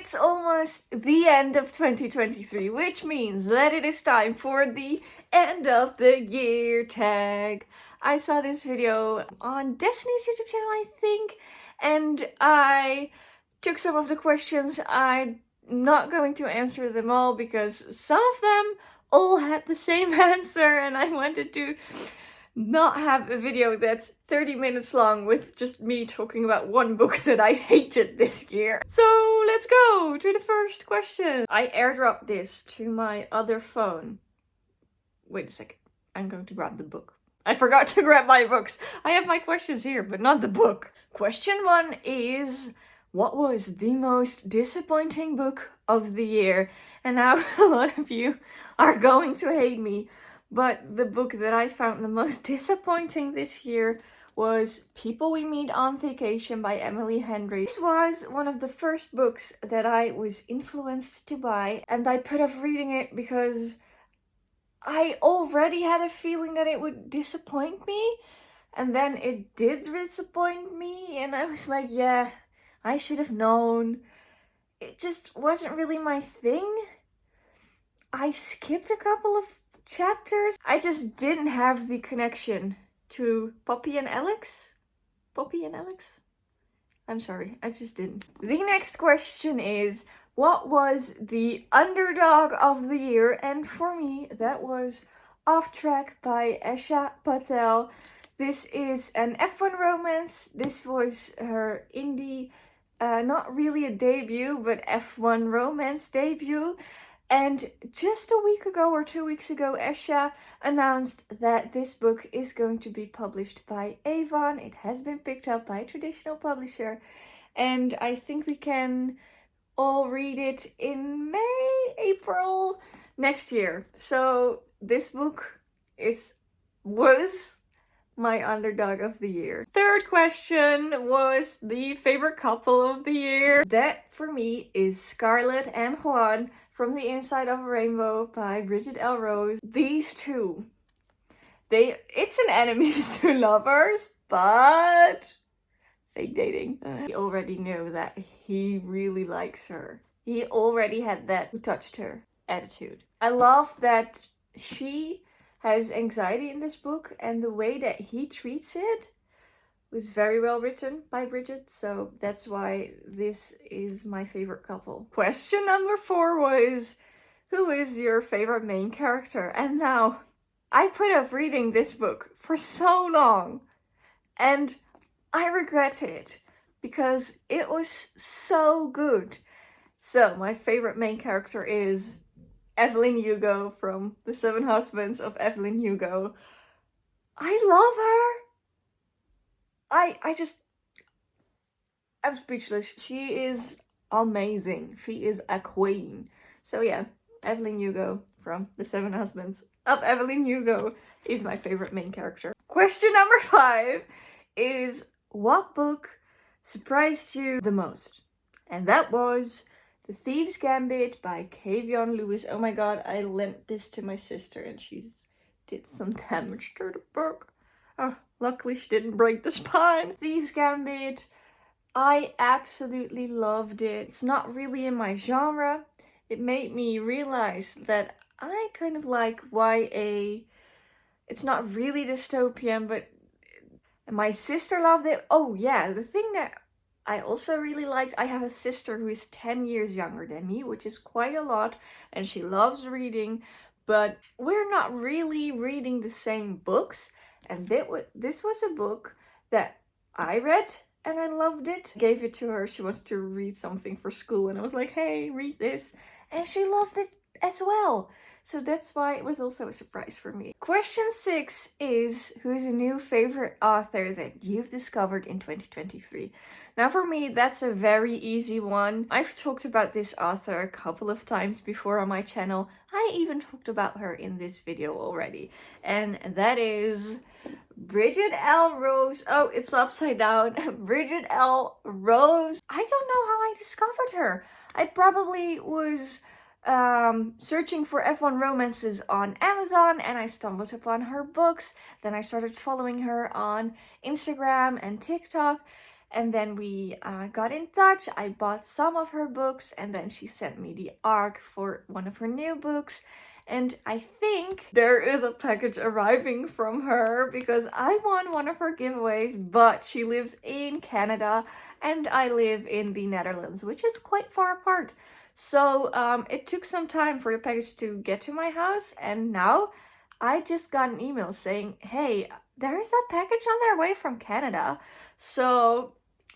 It's almost the end of 2023, which means that it is time for the end of the year tag. I saw this video on Destiny's YouTube channel, I think, and I took some of the questions. I'm not going to answer them all because some of them all had the same answer, and I wanted to not have a video that's 30 minutes long with just me talking about one book that I hated this year. So let's go to the first question. I airdropped this to my other phone. Wait a second. I'm going to grab the book. I forgot to grab my books. I have my questions here, but not the book. Question 1 is, what was the most disappointing book of the year? And now a lot of you are going to hate me, but the book that I found the most disappointing this year was People We Meet on Vacation by Emily Henry. This was one of the first books that I was influenced to buy, and I put off reading it because I already had a feeling that it would disappoint me, and then it did disappoint me, and I was like, yeah, I should have known. It just wasn't really my thing. I skipped a couple of chapters. I just didn't have the connection to Poppy and Alex. Poppy and Alex? I'm sorry, I just didn't. The next question is, what was the underdog of the year? And for me, that was Off Track by Esha Patel. This is an F1 romance. This was her indie, not really a debut, but F1 romance debut. And just a week ago or 2 weeks ago, Esha announced that this book is going to be published by Avon. It has been picked up by a traditional publisher, and I think we can all read it in May, April next year. So this book was my underdog of the year. Third question was the favorite couple of the year. That for me is Scarlett and Juan from The Inside of a Rainbow by Bridget L. Rose. These two, it's an enemies to lovers, but fake dating. He already knew that he really likes her. He already had that who touched her attitude. I love that she has anxiety in this book, and the way that he treats it was very well written by Bridget, so that's why this is my favorite couple. Question number 4 was, who is your favorite main character? And now, I put off reading this book for so long, and I regret it because it was so good. So my favorite main character is Evelyn Hugo from The 7 Husbands of Evelyn Hugo. I love her. I'm speechless. She is amazing. She is a queen. So yeah, Evelyn Hugo from The 7 Husbands of Evelyn Hugo is my favorite main character. Question number 5 is, what book surprised you the most? And that was The Thieves' Gambit by Kavion Lewis. Oh my god, I lent this to my sister and she's did some damage to the book. Oh, luckily she didn't break the spine. Thieves' Gambit, I absolutely loved it. It's not really in my genre. It made me realize that I kind of like YA. It's not really dystopian, but my sister loved it. Oh yeah, the thing that I also really liked, I have a sister who is 10 years younger than me, which is quite a lot, and she loves reading, but we're not really reading the same books. And this was a book that I read and I loved it. Gave it to her. She wanted to read something for school and I was like, hey, read this. And she loved it as well. So that's why it was also a surprise for me. Question 6 is, who is a new favorite author that you've discovered in 2023? Now for me, that's a very easy one. I've talked about this author a couple of times before on my channel. I even talked about her in this video already. And that is Bridget L. Rose. Oh, it's upside down. Bridget L. Rose. I don't know how I discovered her. I probably was searching for F1 romances on Amazon and I stumbled upon her books. Then I started following her on Instagram and TikTok. And then we got in touch. I bought some of her books, and then she sent me the ARC for one of her new books. And I think there is a package arriving from her because I won one of her giveaways, but she lives in Canada and I live in the Netherlands, which is quite far apart. So it took some time for the package to get to my house, and now I just got an email saying, hey, there's a package on their way from Canada. So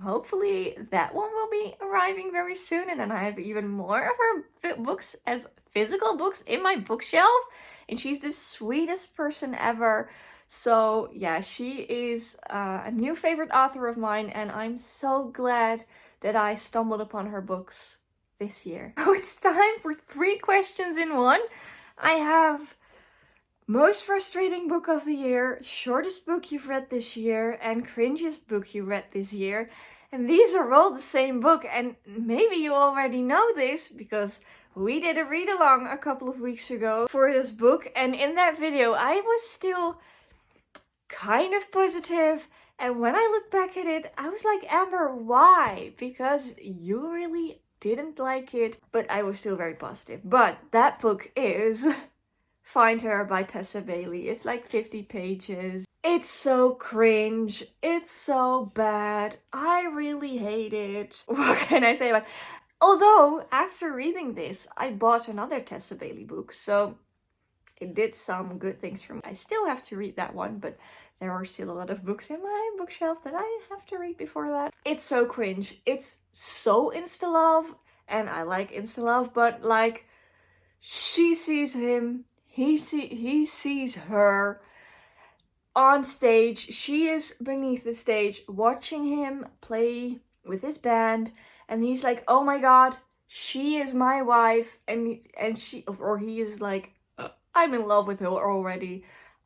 hopefully that one will be arriving very soon, and then I have even more of her books as physical books in my bookshelf. And she's the sweetest person ever. So yeah, she is a new favorite author of mine, and I'm so glad that I stumbled upon her books this year. So it's time for 3 questions in one. I have most frustrating book of the year, shortest book you've read this year, and cringiest book you read this year. And these are all the same book, and maybe you already know this because we did a read along a couple of weeks ago for this book, and in that video I was still kind of positive, and when I look back at it I was like, Amber, why? Because you really didn't like it, but I was still very positive. But that book is Find Her by Tessa Bailey. It's like 50 pages. It's so cringe. It's so bad. I really hate it. What can I say about it? Although, after reading this, I bought another Tessa Bailey book, so it did some good things for me. I still have to read that one, but there are still a lot of books in my bookshelf that I have to read before that. It's so cringe. It's so insta-love, and I like insta-love, but like, she sees him, he sees her on stage. She is beneath the stage watching him play with his band, and he's like, oh my god, she is my wife. And he is like, I'm in love with her already.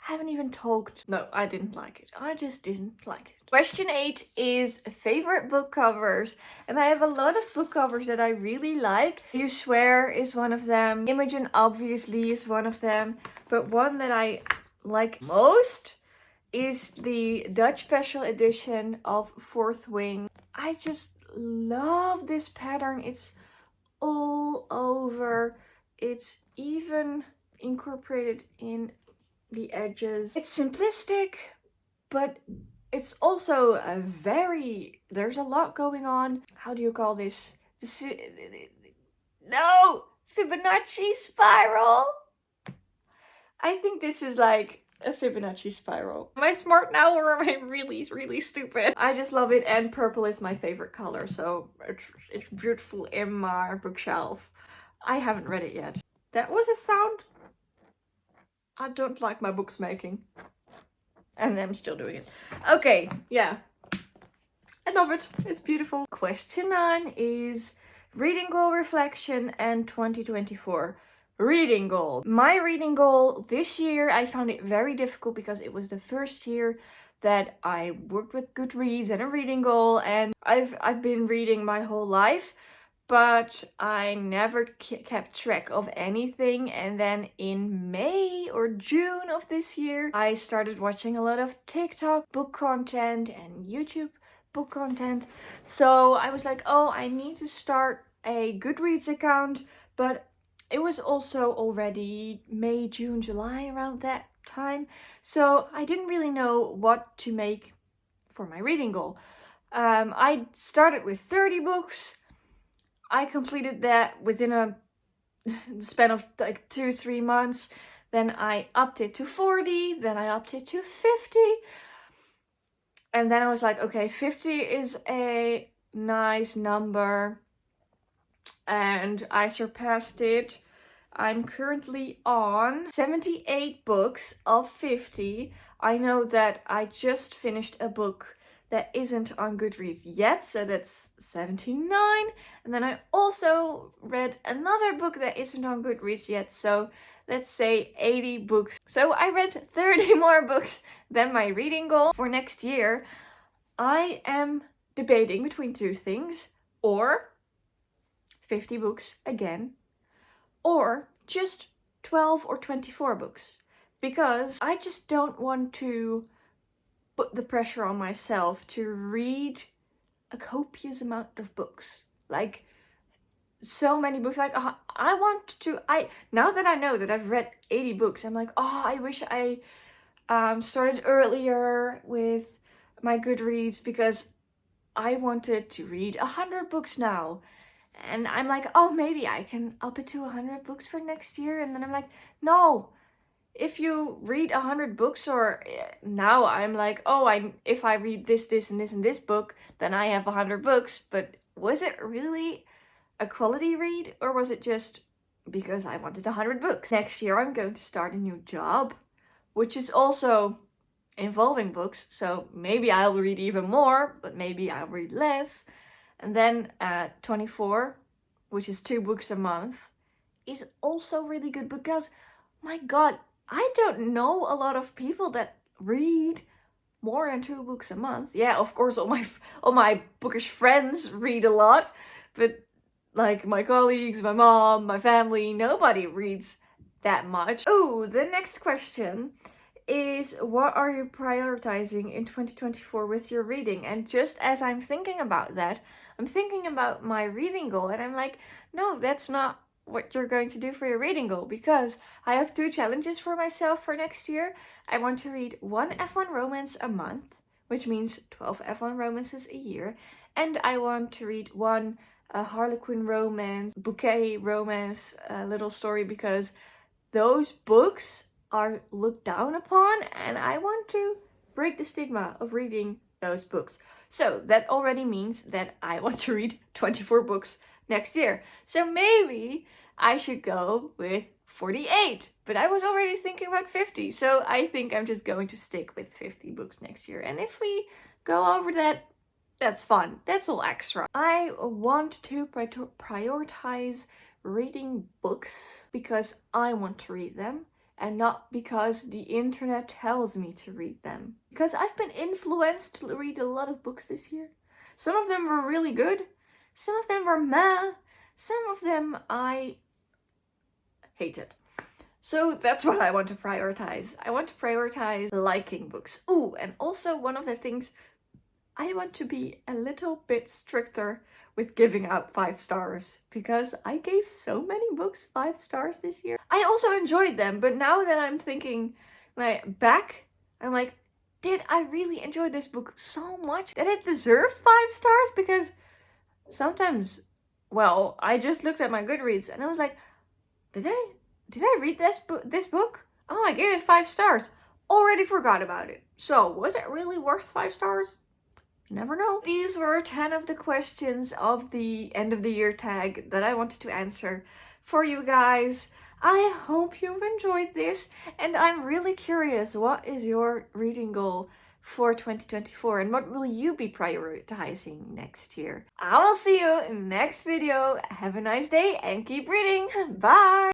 I haven't even talked. No, I didn't like it. I just didn't like it. Question 8 is favorite book covers. And I have a lot of book covers that I really like. You Swear is one of them. Imogen obviously is one of them. But one that I like most is the Dutch special edition of Fourth Wing. I just love this pattern. It's all over. It's even incorporated in the edges. It's simplistic, but it's also a there's a lot going on. How do you call this? No! Fibonacci spiral? I think this is like a Fibonacci spiral. Am I smart now, or am I really, really stupid? I just love it, and purple is my favorite color, so it's beautiful in my bookshelf. I haven't read it yet. That was a sound I don't like my books making. And I'm still doing it. Okay, yeah. I love it. It's beautiful. Question 9 is reading goal reflection and 2024. Reading goal. My reading goal this year, I found it very difficult because it was the first year that I worked with Goodreads and a reading goal, and I've been reading my whole life, but I never kept track of anything. And then in May or June of this year, I started watching a lot of TikTok book content and YouTube book content. So I was like, oh, I need to start a Goodreads account. But it was also already May, June, July, around that time. So I didn't really know what to make for my reading goal. I started with 30 books. I completed that within a span of like 2-3 months. Then I upped it to 40. Then I upped it to 50. And then I was like, okay, 50 is a nice number. And I surpassed it. I'm currently on 78 books of 50. I know that I just finished a book that isn't on Goodreads yet, so that's 79. And then I also read another book that isn't on Goodreads yet, so let's say 80 books. So I read 30 more books than my reading goal. For next year, I am debating between 2 things, or 50 books again, or just 12 or 24 books, because I just don't want to put the pressure on myself to read a copious amount of books. Like, so many books. Like, I want to, now that I know that I've read 80 books, I'm like, oh, I wish I started earlier with my Goodreads, because I wanted to read 100 books now. And I'm like, oh, maybe I can up it to 100 books for next year. And then I'm like, no, if you read 100 books, or now I'm like, oh, if I read this, this, and this, and this book, then I have 100 books. But was it really a quality read, or was it just because I wanted 100 books? Next year I'm going to start a new job, which is also involving books, so maybe I'll read even more, but maybe I'll read less. And then 24, which is 2 books a month, is also really good, because my god, I don't know a lot of people that read more than 2 books a month. Yeah, of course, all my bookish friends read a lot, but like my colleagues, my mom, my family, nobody reads that much. Oh, the next question is, what are you prioritizing in 2024 with your reading? And just as I'm thinking about that, I'm thinking about my reading goal, and I'm like, no, that's not what you're going to do for your reading goal, because I have 2 challenges for myself for next year. I want to read 1 F1 romance a month, which means 12 F1 romances a year, and I want to read 1 Harlequin romance, bouquet romance, little story, because those books are looked down upon, and I want to break the stigma of reading those books. So that already means that I want to read 24 books next year. So maybe I should go with 48, but I was already thinking about 50. So I think I'm just going to stick with 50 books next year. And if we go over that, that's fun. That's all extra. I want to prioritize reading books because I want to read them, and not because the internet tells me to read them. Because I've been influenced to read a lot of books this year. Some of them were really good, some of them were meh, some of them I hated. So that's what I want to prioritize. I want to prioritize liking books. Ooh, and also one of the things, I want to be a little bit stricter with giving out 5 stars, because I gave so many books 5 stars this year. I also enjoyed them, but now that I'm thinking like back, I'm like, did I really enjoy this book so much that it deserved 5 stars? Because sometimes, well, I just looked at my Goodreads and I was like, did I read this book? Oh, I gave it 5 stars. Already forgot about it. So was it really worth 5 stars? Never know. These were 10 of the questions of the end of the year tag that I wanted to answer for you guys. I hope you've enjoyed this, and I'm really curious, what is your reading goal for 2024, and what will you be prioritizing next year? I will see you in the next video. Have a nice day and keep reading. Bye!